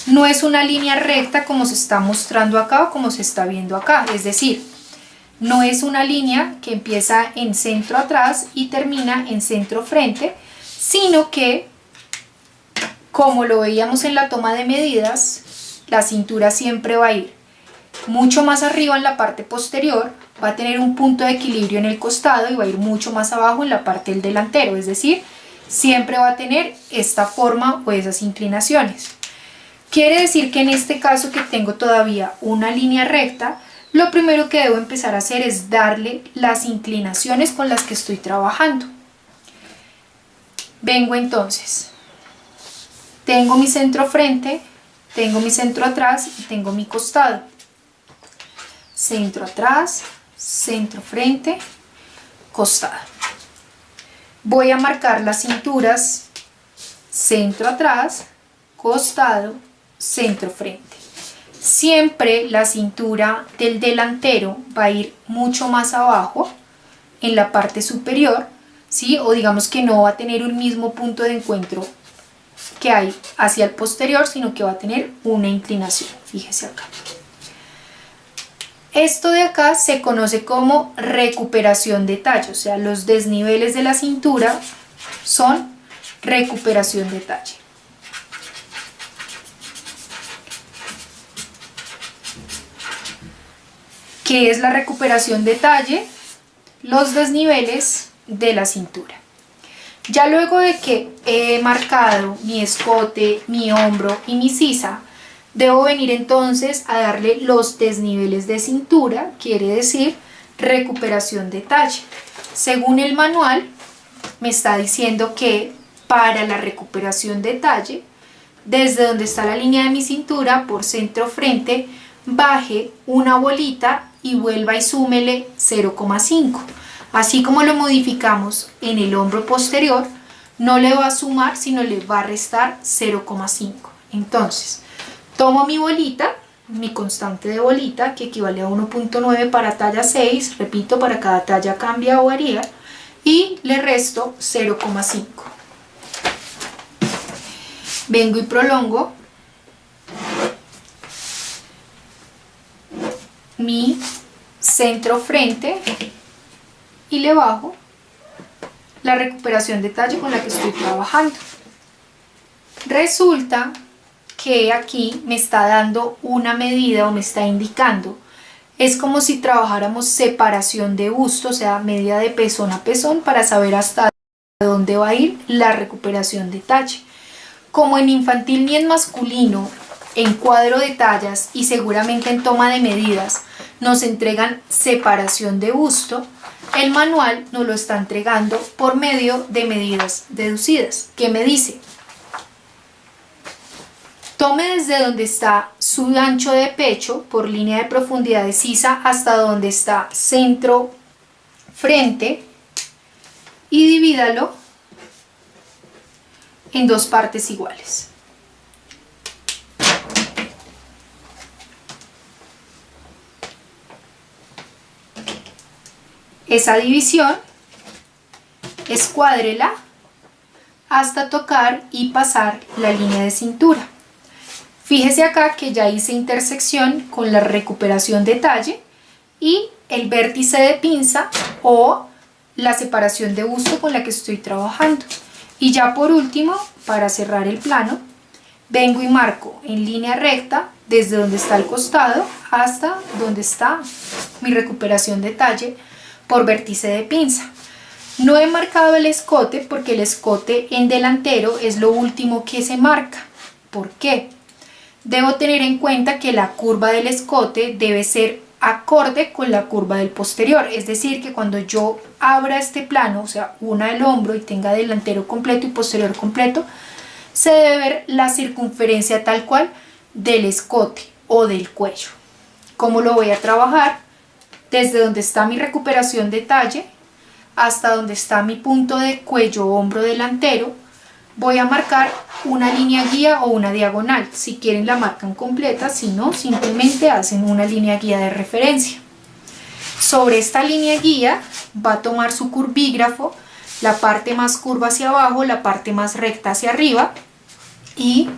no es una línea recta como se está mostrando acá o como se está viendo acá, es decir, no es una línea que empieza en centro atrás y termina en centro frente, sino que, como lo veíamos en la toma de medidas, la cintura siempre va a ir mucho más arriba en la parte posterior, va a tener un punto de equilibrio en el costado y va a ir mucho más abajo en la parte del delantero, es decir, siempre va a tener esta forma o esas inclinaciones. Quiere decir que en este caso que tengo todavía una línea recta, lo primero que debo empezar a hacer es darle las inclinaciones con las que estoy trabajando. Vengo entonces, tengo mi centro frente, tengo mi centro atrás y tengo mi costado. Centro atrás, centro frente, costado. Voy a marcar las cinturas centro atrás, costado, centro frente. Siempre la cintura del delantero va a ir mucho más abajo en la parte superior, ¿sí? O digamos que no va a tener un mismo punto de encuentro que hay hacia el posterior, sino que va a tener una inclinación. Fíjese acá. Esto de acá se conoce como recuperación de talle, o sea, los desniveles de la cintura son recuperación de talle. ¿Qué es la recuperación de talle? Los desniveles de la cintura. Ya luego de que he marcado mi escote, mi hombro y mi sisa, debo venir entonces a darle los desniveles de cintura, quiere decir recuperación de talle. Según el manual, me está diciendo que para la recuperación de talle, desde donde está la línea de mi cintura por centro frente, baje una bolita y vuelva y súmele 0,5. Así como lo modificamos en el hombro posterior, no le va a sumar, sino le va a restar 0,5. Entonces, tomo mi bolita, mi constante de bolita, que equivale a 1.9 para talla 6, repito, para cada talla cambia o varía, y le resto 0,5. Vengo y prolongo mi centro frente y le bajo la recuperación de talle con la que estoy trabajando. Resulta que aquí me está dando una medida o me está indicando, es como si trabajáramos separación de busto, o sea, medida de pezón a pezón para saber hasta dónde va a ir la recuperación de talle. Como en infantil ni en masculino, en cuadro de tallas y seguramente en toma de medidas nos entregan separación de busto, el manual nos lo está entregando por medio de medidas deducidas. ¿Qué me dice? Tome desde donde está su ancho de pecho por línea de profundidad de sisa hasta donde está centro frente y divídalo en dos partes iguales. Esa división escuádrela hasta tocar y pasar la línea de cintura. Fíjese acá que ya hice intersección con la recuperación de talle y el vértice de pinza o la separación de busto con la que estoy trabajando. Y ya por último, para cerrar el plano, vengo y marco en línea recta desde donde está el costado hasta donde está mi recuperación de talle por vértice de pinza. No he marcado el escote porque el escote en delantero es lo último que se marca. ¿Por qué? Debo tener en cuenta que la curva del escote debe ser acorde con la curva del posterior, es decir, que cuando yo abra este plano, o sea, una el hombro y tenga delantero completo y posterior completo, se debe ver la circunferencia tal cual del escote o del cuello. ¿Cómo lo voy a trabajar? Desde donde está mi recuperación de talle hasta donde está mi punto de cuello hombro delantero, voy a marcar una línea guía o una diagonal. Si quieren la marcan completa, si no, simplemente hacen una línea guía de referencia. Sobre esta línea guía va a tomar su curvígrafo, la parte más curva hacia abajo, la parte más recta hacia arriba, y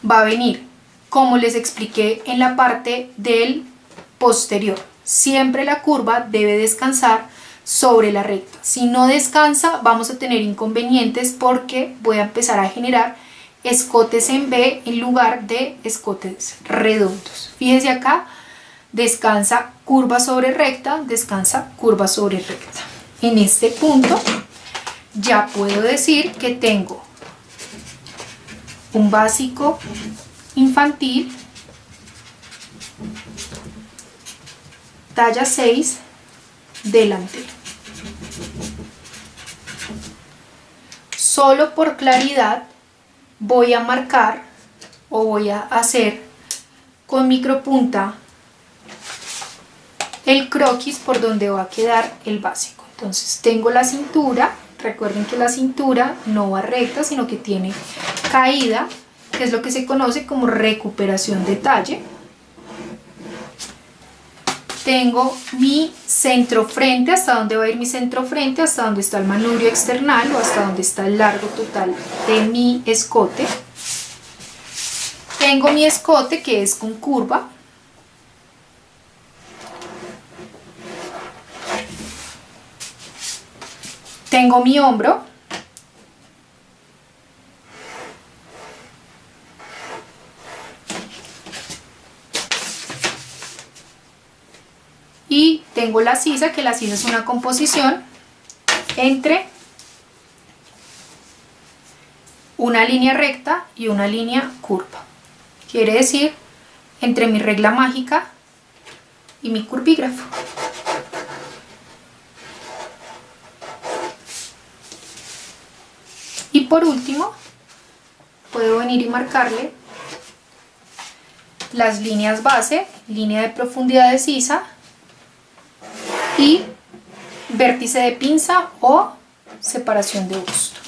va a venir, como les expliqué en la parte del posterior. Siempre la curva debe descansar sobre la recta. Si no descansa, vamos a tener inconvenientes porque voy a empezar a generar escotes en B en lugar de escotes redondos. Fíjese acá, descansa curva sobre recta, descansa curva sobre recta. En este punto ya puedo decir que tengo un básico infantil, talla 6, delantero. Solo por claridad voy a marcar o voy a hacer con micropunta el croquis por donde va a quedar el básico. Entonces tengo la cintura, recuerden que la cintura no va recta sino que tiene caída, que es lo que se conoce como recuperación de talle. Tengo mi centro frente, hasta donde va a ir mi centro frente, hasta donde está el manubrio external o hasta donde está el largo total de mi escote. Tengo mi escote que es con curva. Tengo mi hombro. Y tengo la sisa, que la sisa es una composición entre una línea recta y una línea curva. Quiere decir, entre mi regla mágica y mi curvígrafo. Y por último, puedo venir y marcarle las líneas base, línea de profundidad de sisa y vértice de pinza o separación de busto.